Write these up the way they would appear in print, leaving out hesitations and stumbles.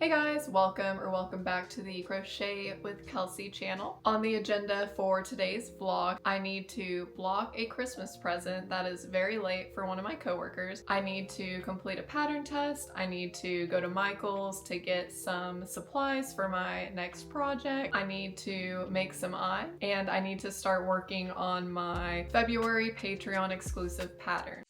Hey guys, welcome back to the Crochet with Kelsey channel. On the agenda for today's vlog, I need to block a Christmas present that is very late for one of my coworkers. I need to complete a pattern test. I need to go to Michael's to get some supplies for my next project. I need to make some and I need to start working on my February Patreon exclusive pattern.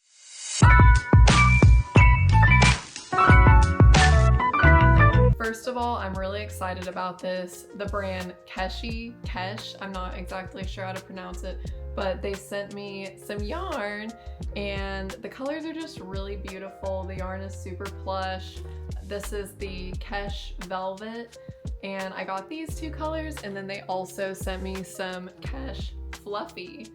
First of all, I'm really excited about this. The brand Kesh, I'm not exactly sure how to pronounce it, but they sent me some yarn and the colors are just really beautiful. The yarn is super plush. This is the Kesh Velvet and I got these two colors, and then they also sent me some Kesh Fluffy,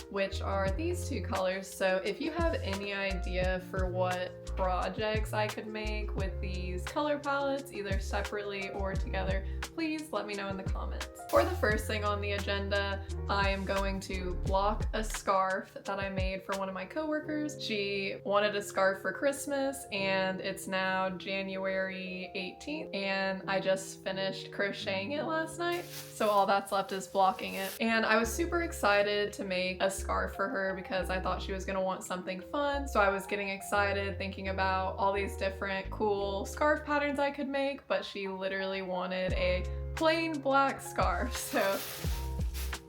which are these two colors. So if you have any idea for what projects I could make with these color palettes, either separately or together, please let me know in the comments. For the first thing on the agenda, I am going to block a scarf that I made for one of my coworkers. She wanted a scarf for Christmas and it's now January 18th and I just finished crocheting it last night. So all that's left is blocking it. And I was super excited to make a scarf for her because I thought she was gonna want something fun. So I was getting excited thinking about all these different cool scarf patterns I could make, but she literally wanted a plain black scarf. So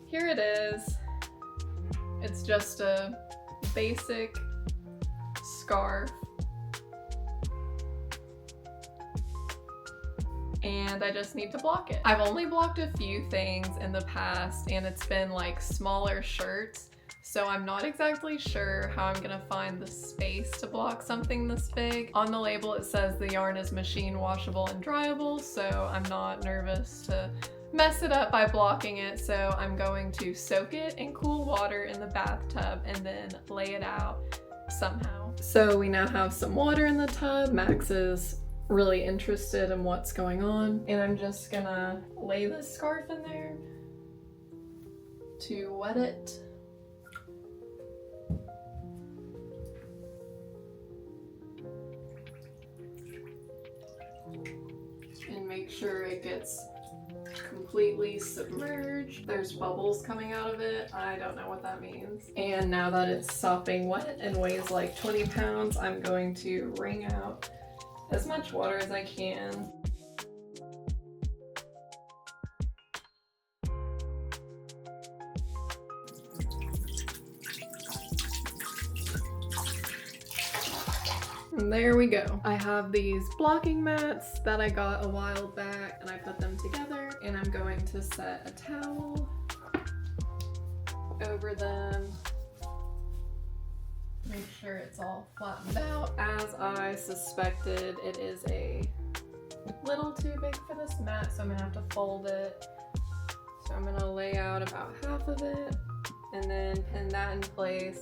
here it is. It's just a basic scarf. And I just need to block it. I've only blocked a few things in the past and it's been like smaller shirts. So I'm not exactly sure how I'm gonna find the space to block something this big. On the label it says the yarn is machine washable and dryable, so I'm not nervous to mess it up by blocking it. So I'm going to soak it in cool water in the bathtub and then lay it out somehow. So we now have some water in the tub. Max is really interested in what's going on, and I'm just gonna lay this scarf in there to wet it. And make sure it gets completely submerged. There's bubbles coming out of it. I don't know what that means. And now that it's sopping wet and weighs like 20 pounds, I'm going to wring out as much water as I can. And there we go. I have these blocking mats that I got a while back and I put them together, and I'm going to set a towel over them. Make sure it's all flattened out. As I suspected, it is a little too big for this mat, so I'm gonna have to fold it. So I'm gonna lay out about half of it and then pin that in place.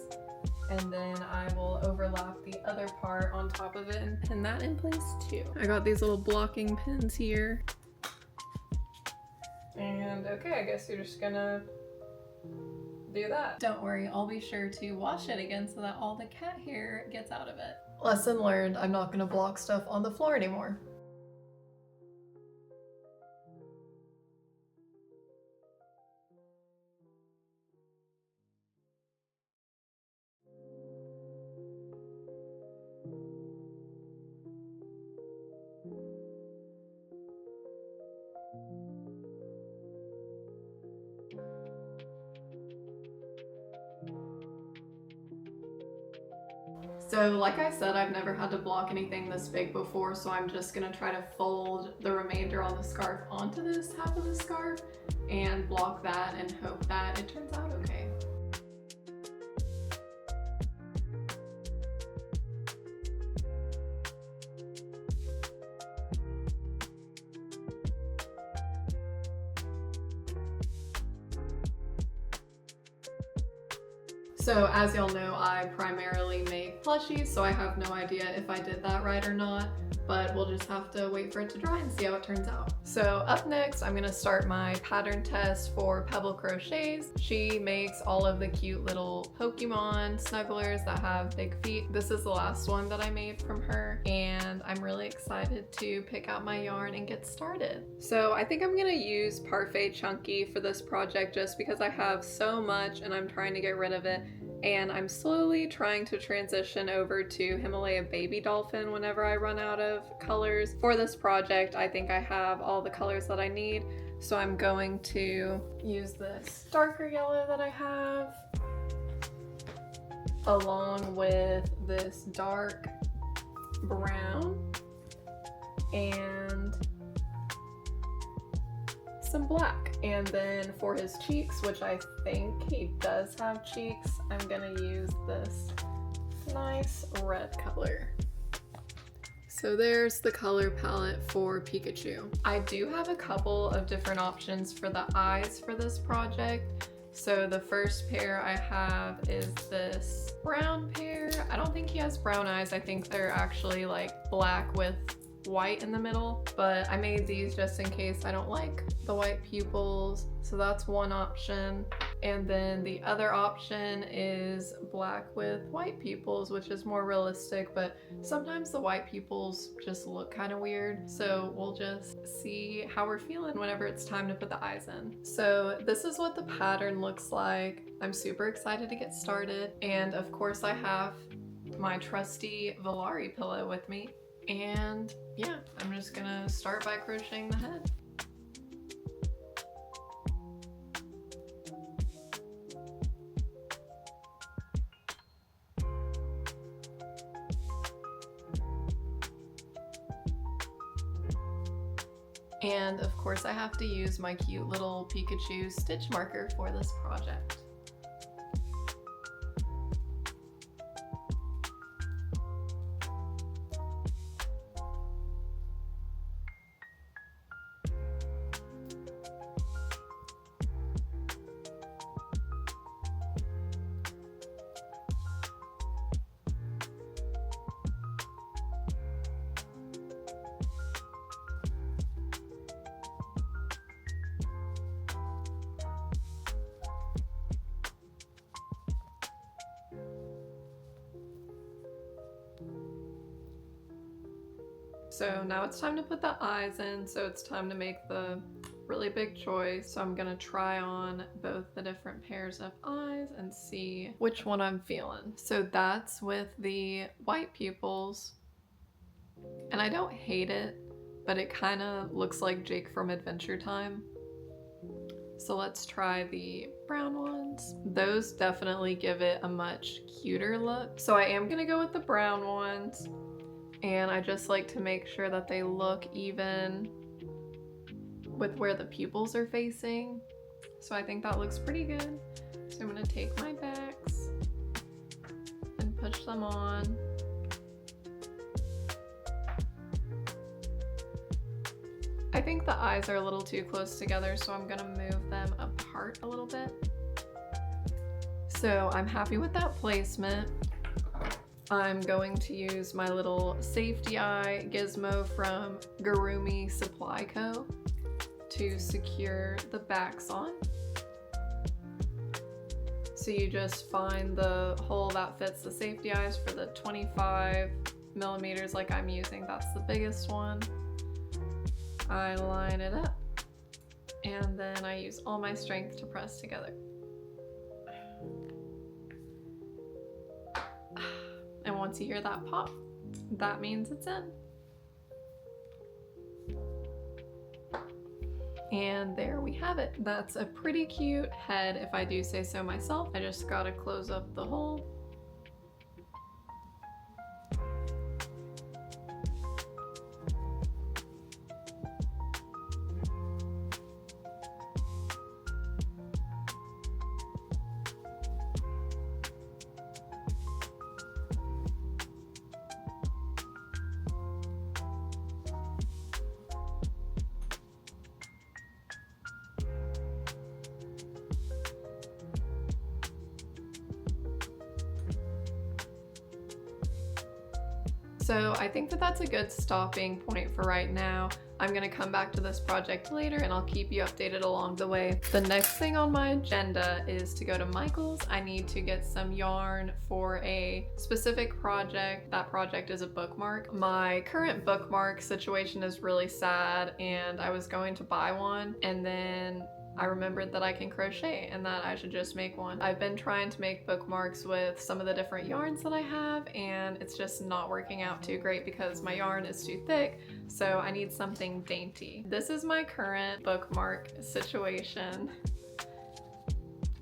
And then I will overlap the other part on top of it and pin that in place too. I got these little blocking pins here. And okay, I guess you're just gonna do that. Don't worry, I'll be sure to wash it again so that all the cat hair gets out of it. Lesson learned, I'm not gonna block stuff on the floor anymore. So like I said, I've never had to block anything this big before, so I'm just gonna try to fold the remainder on the scarf onto this half of the scarf and block that and hope that it turns out okay. So as y'all know, I primarily make plushies, so I have no idea if I did that right or not. but we'll just have to wait for it to dry and see how it turns out. So up next, I'm gonna start my pattern test for Pebble Crochets. She makes all of the cute little Pokemon snugglers that have big feet. This is the last one that I made from her, and I'm really excited to pick out my yarn and get started. So I think I'm gonna use Parfait Chunky for this project just because I have so much and I'm trying to get rid of it. And I'm slowly trying to transition over to Himalaya Baby Dolphin whenever I run out of colors. For this project, I think I have all the colors that I need, so I'm going to use this darker yellow that I have, along with this dark brown, and some black. And then for his cheeks, which I think he does have cheeks, I'm gonna use this nice red color. So there's the color palette for Pikachu. I do have a couple of different options for the eyes for this project. So the first pair I have is this brown pair. I don't think he has brown eyes. I think they're actually like black with white in the middle, but I made these just in case I don't like the white pupils. So that's one option. And then the other option is black with white pupils, which is more realistic, but sometimes the white pupils just look kind of weird. So we'll just see how we're feeling whenever it's time to put the eyes in. So this is what the pattern looks like. I'm super excited to get started. And of course I have my trusty Volari pillow with me. And yeah, I'm just gonna start by crocheting the head. And of course I have to use my cute little Pikachu stitch marker for this project. So now it's time to put the eyes in, so it's time to make the really big choice. So I'm gonna try on both the different pairs of eyes and see which one I'm feeling. So that's with the white pupils, and I don't hate it, but it kind of looks like Jake from Adventure Time. So let's try the brown ones. Those definitely give it a much cuter look. So I am gonna go with the brown ones. And I just like to make sure that they look even with where the pupils are facing. So I think that looks pretty good. So I'm gonna take my backs and push them on. I think the eyes are a little too close together, so I'm gonna move them apart a little bit. So I'm happy with that placement. I'm going to use my little safety eye gizmo from Gurumi Supply Co. to secure the backs on. So you just find the hole that fits the safety eyes for the 25 millimeters like I'm using. That's the biggest one. I line it up and then I use all my strength to press together. And once you hear that pop, that means it's in. And there we have it. That's a pretty cute head, if I do say so myself. I just gotta close up the hole. So I think that that's a good stopping point for right now. I'm gonna come back to this project later and I'll keep you updated along the way. The next thing on my agenda is to go to Michael's. I need to get some yarn for a specific project. That project is a bookmark. My current bookmark situation is really sad and I was going to buy one and then I remembered that I can crochet and that I should just make one. I've been trying to make bookmarks with some of the different yarns that I have and it's just not working out too great because my yarn is too thick, so I need something dainty. This is my current bookmark situation.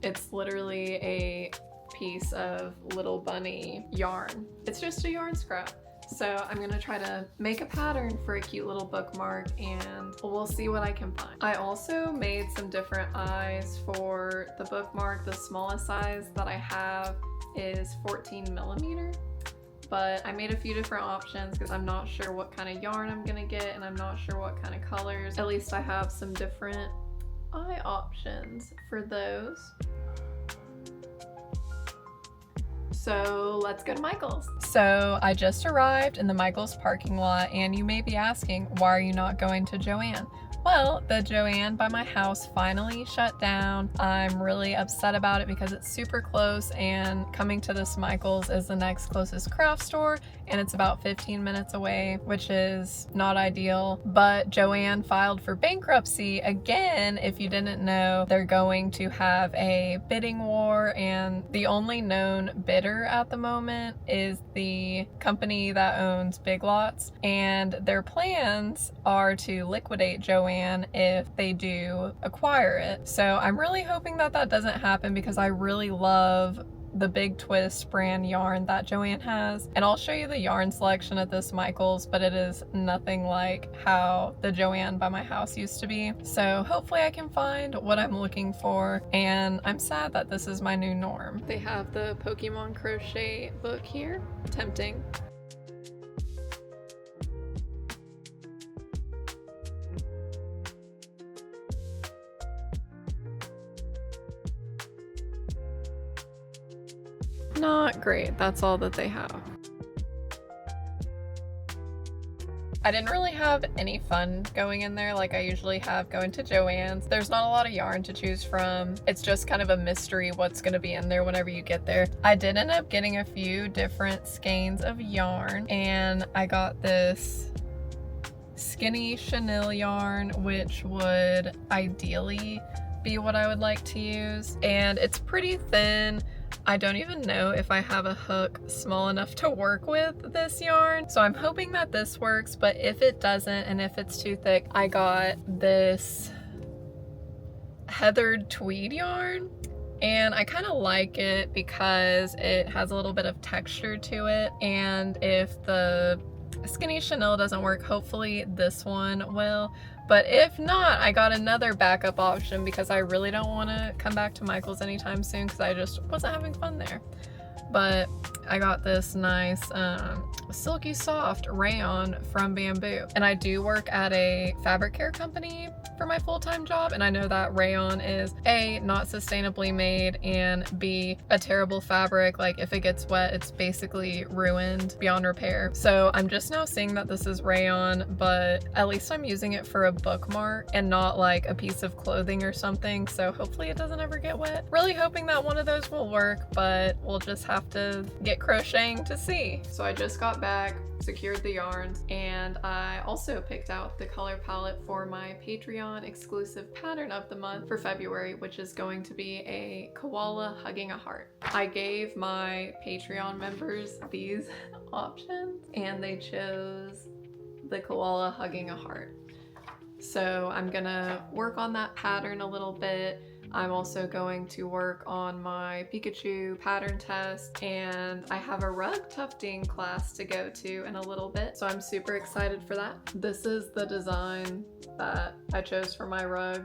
It's literally a piece of little bunny yarn. It's just a yarn scrap. So I'm gonna try to make a pattern for a cute little bookmark and we'll see what I can find. I also made some different eyes for the bookmark. The smallest size that I have is 14 millimeter, but I made a few different options because I'm not sure what kind of yarn I'm gonna get and I'm not sure what kind of colors. At least I have some different eye options for those. So let's go to Michael's. So I just arrived in the Michael's parking lot and you may be asking, why are you not going to Joann? Well, the Joann by my house finally shut down. I'm really upset about it because it's super close and coming to this Michael's is the next closest craft store and it's about 15 minutes away, which is not ideal. But Joann filed for bankruptcy again. If you didn't know, they're going to have a bidding war and the only known bidder at the moment is the company that owns Big Lots, and their plans are to liquidate Joann if they do acquire it. So I'm really hoping that that doesn't happen because I really love the Big Twist brand yarn that Joann has, and I'll show you the yarn selection at this Michael's, but it is nothing like how the Joann by my house used to be. So hopefully I can find what I'm looking for, and I'm sad that this is my new norm. They have the Pokemon crochet book here. Tempting. Not great, that's all that they have. I didn't really have any fun going in there like I usually have going to Joann's. There's not a lot of yarn to choose from. It's just kind of a mystery what's going to be in there whenever you get there. I did end up getting a few different skeins of yarn and I got this skinny chenille yarn, which would ideally be what I would like to use, and it's pretty thin. I don't even know if I have a hook small enough to work with this yarn, so I'm hoping that this works, but if it doesn't and if it's too thick, I got this heathered tweed yarn and I kind of like it because it has a little bit of texture to it, and if the skinny chenille doesn't work, hopefully this one will. But if not, I got another backup option because I really don't want to come back to Michael's anytime soon because I just wasn't having fun there. But I got this nice silky soft rayon from Bamboo, and I do work at a fabric care company for my full-time job, and I know that rayon is A, not sustainably made, and B, a terrible fabric. Like if it gets wet, it's basically ruined beyond repair. So I'm just now seeing that this is rayon, but at least I'm using it for a bookmark and not like a piece of clothing or something, so hopefully it doesn't ever get wet. Really hoping that one of those will work, but we'll just have to get crocheting to see. So I just got back, secured the yarns, and I also picked out the color palette for my Patreon exclusive pattern of the month for February, which is going to be a koala hugging a heart. I gave my Patreon members these options and they chose the koala hugging a heart. So I'm gonna work on that pattern a little bit. I'm also going to work on my Pikachu pattern test, and I have a rug tufting class to go to in a little bit, so I'm super excited for that. This is the design that I chose for my rug.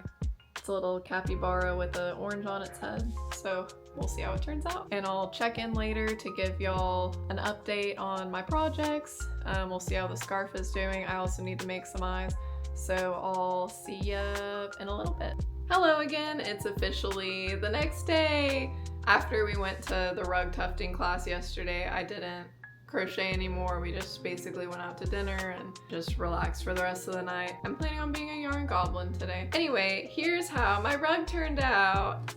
It's a little capybara with an orange on its head, so we'll see how it turns out. And I'll check in later to give y'all an update on my projects. We'll see how the scarf is doing. I also need to make some eyes, so I'll see ya in a little bit. Hello again, it's officially the next day. After we went to the rug tufting class yesterday, I didn't crochet anymore. We just basically went out to dinner and just relaxed for the rest of the night. I'm planning on being a yarn goblin today. Anyway, here's how my rug turned out.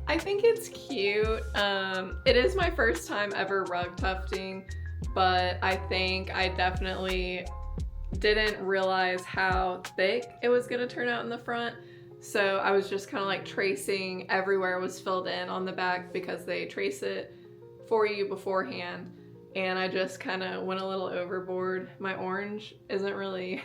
I think it's cute. It is my first time ever rug tufting, but I think I definitely didn't realize how thick it was gonna turn out in the front. So I was just kind of like tracing everywhere it was filled in on the back because they trace it for you beforehand. And I just kind of went a little overboard. My orange isn't really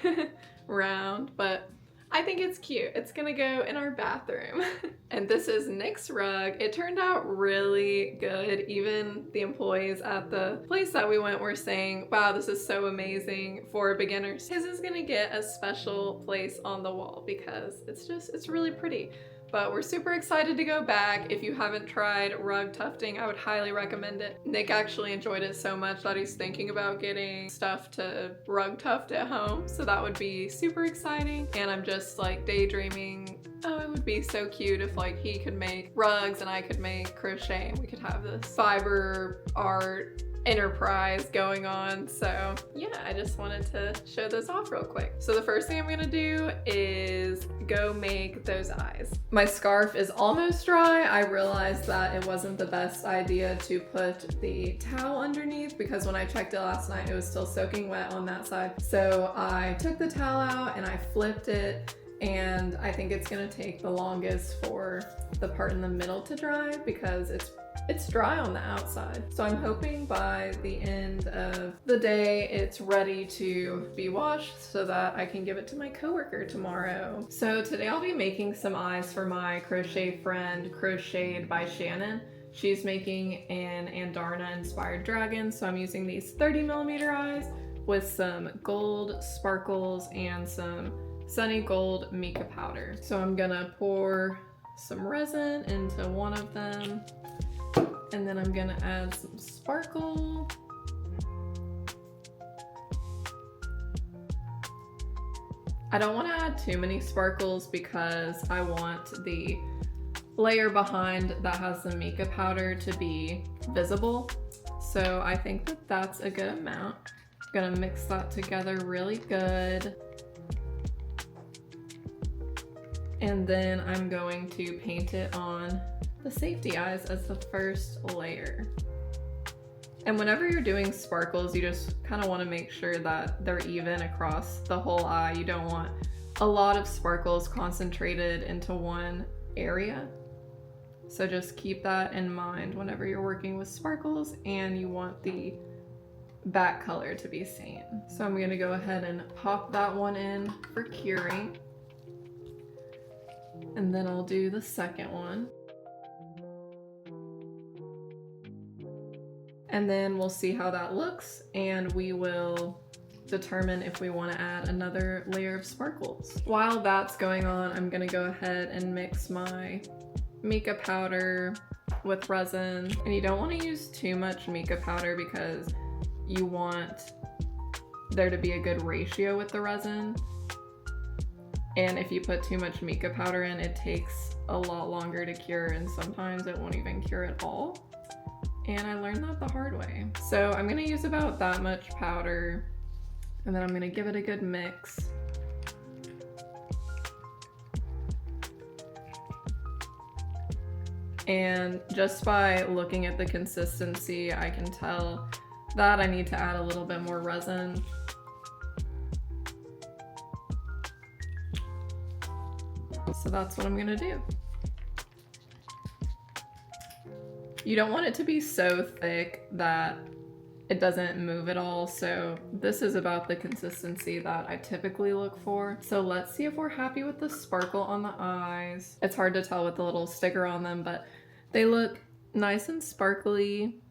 round, but I think it's cute. It's gonna go in our bathroom. And this is Nick's rug. It turned out really good. Even the employees at the place that we went were saying, wow, this is so amazing for beginners. His is gonna get a special place on the wall because it's really pretty. But we're super excited to go back. If you haven't tried rug tufting, I would highly recommend it. Nick actually enjoyed it so much that he's thinking about getting stuff to rug tuft at home. So that would be super exciting. And I'm just like daydreaming, oh, it would be so cute if like he could make rugs and I could make crochet and we could have this fiber art enterprise going on. So yeah, I just wanted to show those off real quick. So the first thing I'm gonna do is go make those eyes. My scarf is almost dry. I realized that it wasn't the best idea to put the towel underneath because when I checked it last night, it was still soaking wet on that side. So I took the towel out and I flipped it, and I think it's gonna take the longest for the part in the middle to dry because it's dry on the outside. So I'm hoping by the end of the day it's ready to be washed so that I can give it to my coworker tomorrow. So today I'll be making some eyes for my crochet friend, Crocheted by Shannon. She's making an Andarna inspired dragon, so I'm using these 30mm eyes with some gold sparkles and some sunny gold mica powder. So I'm gonna pour some resin into one of them, and then I'm gonna add some sparkle. I don't want to add too many sparkles because I want the layer behind that has the mica powder to be visible. So I think that that's a good amount. I'm gonna mix that together really good. And then I'm going to paint it on the safety eyes as the first layer. And whenever you're doing sparkles, you just kind of want to make sure that they're even across the whole eye. You don't want a lot of sparkles concentrated into one area. So just keep that in mind whenever you're working with sparkles and you want the back color to be seen. So I'm going to go ahead and pop that one in for curing. And then I'll do the second one. And then we'll see how that looks, and we will determine if we want to add another layer of sparkles. While that's going on, I'm gonna go ahead and mix my mica powder with resin. And you don't want to use too much mica powder because you want there to be a good ratio with the resin. And if you put too much mica powder in, it takes a lot longer to cure, and sometimes it won't even cure at all. And I learned that the hard way. So I'm gonna use about that much powder, and then I'm gonna give it a good mix. And just by looking at the consistency, I can tell that I need to add a little bit more resin. So that's what I'm gonna do. You don't want it to be so thick that it doesn't move at all. So this is about the consistency that I typically look for. So let's see if we're happy with the sparkle on the eyes. It's hard to tell with the little sticker on them, but they look nice and sparkly.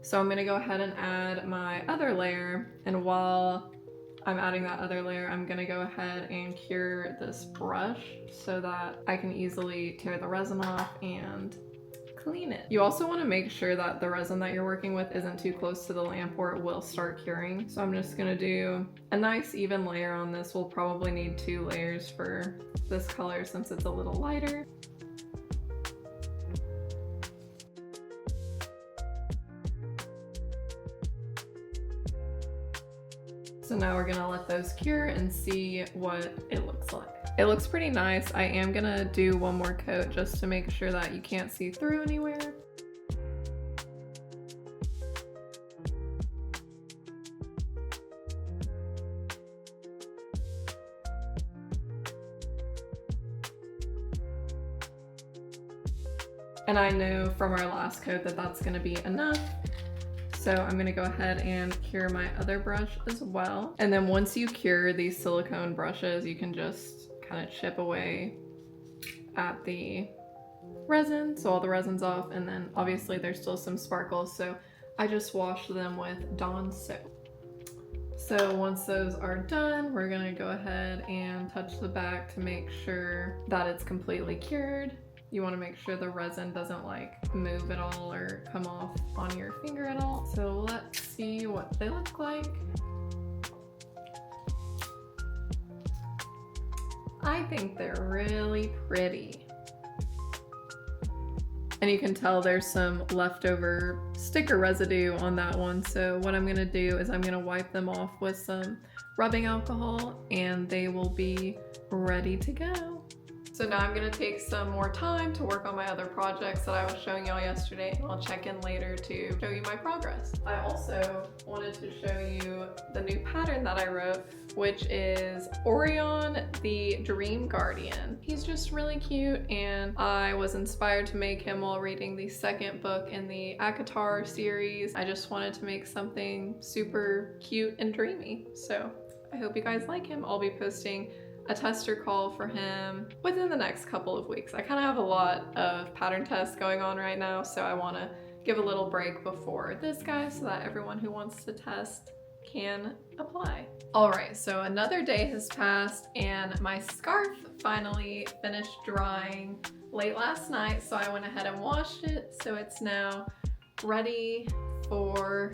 So I'm gonna go ahead and add my other layer. And while I'm adding that other layer, I'm gonna go ahead and cure this brush so that I can easily tear the resin off and clean it. You also want to make sure that the resin that you're working with isn't too close to the lamp or it will start curing. So I'm just gonna do a nice even layer on this. We'll probably need 2 layers for this color since it's a little lighter. now we're gonna let those cure and see what it looks like. It looks pretty nice. I am gonna do one more coat just to make sure that you can't see through anywhere. And I know from our last coat that that's gonna be enough. So I'm gonna go ahead and cure my other brush as well. And then once you cure these silicone brushes, you can just kind of chip away at the resin, so all the resin's off, and then obviously there's still some sparkles, so I just washed them with Dawn soap. So once those are done, we're gonna go ahead and touch the back to make sure that it's completely cured. You want to make sure the resin doesn't like move at all or come off on your finger at all. So let's see what they look like. I think they're really pretty. And you can tell there's some leftover sticker residue on that one. So what I'm gonna do is I'm gonna wipe them off with some rubbing alcohol and they will be ready to go. So now I'm gonna take some more time to work on my other projects that I was showing y'all yesterday, and I'll check in later to show you my progress. I also wanted to show you the new pattern that I wrote, which is Orion the Dream Guardian. He's just really cute, and I was inspired to make him while reading the second book in the ACOTAR series. I just wanted to make something super cute and dreamy. So I hope you guys like him. I'll be posting a tester call for him within the next couple of weeks. I kind of have a lot of pattern tests going on right now, so I want to give a little break before this guy so that everyone who wants to test can apply. All right, so another day has passed and my scarf finally finished drying late last night, so I went ahead and washed it, so it's now ready for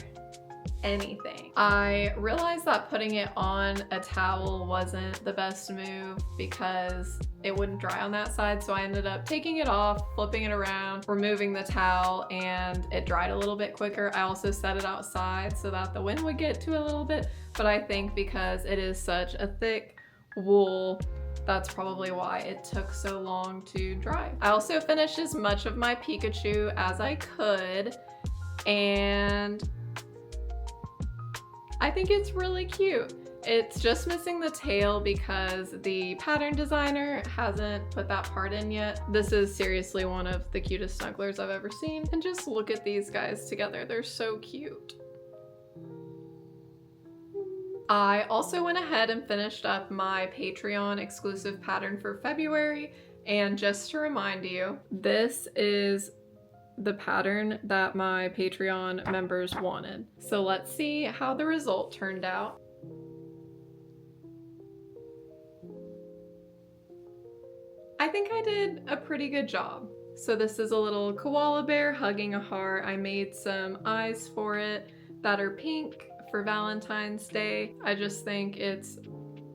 anything. I realized that putting it on a towel wasn't the best move because it wouldn't dry on that side, so I ended up taking it off, flipping it around, removing the towel, and it dried a little bit quicker. I also set it outside so that the wind would get to it a little bit, but I think because it is such a thick wool, that's probably why it took so long to dry. I also finished as much of my Pikachu as I could, and I think it's really cute. It's just missing the tail because the pattern designer hasn't put that part in yet. This is seriously one of the cutest snugglers I've ever seen. And just look at these guys together. They're so cute. I also went ahead and finished up my Patreon exclusive pattern for February. And just to remind you, this is the pattern that my Patreon members wanted. So let's see how the result turned out. I think I did a pretty good job. So this is a little koala bear hugging a heart. I made some eyes for it that are pink for Valentine's Day. I just think it's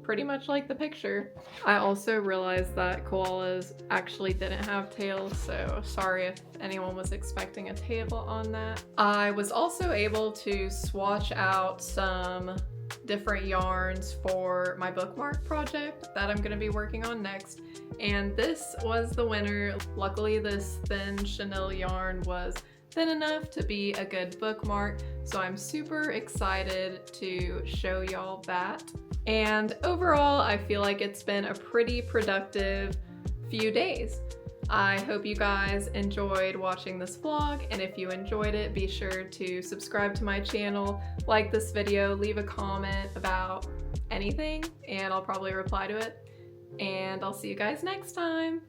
pretty much like the picture. I also realized that koalas actually didn't have tails, so sorry if anyone was expecting a tail on that. I was also able to swatch out some different yarns for my bookmark project that I'm gonna be working on next, and this was the winner. Luckily, this thin chenille yarn was thin enough to be a good bookmark, so I'm super excited to show y'all that. And overall, I feel like it's been a pretty productive few days. I hope you guys enjoyed watching this vlog, and if you enjoyed it, be sure to subscribe to my channel, like this video, leave a comment about anything, and I'll probably reply to it. And I'll see you guys next time.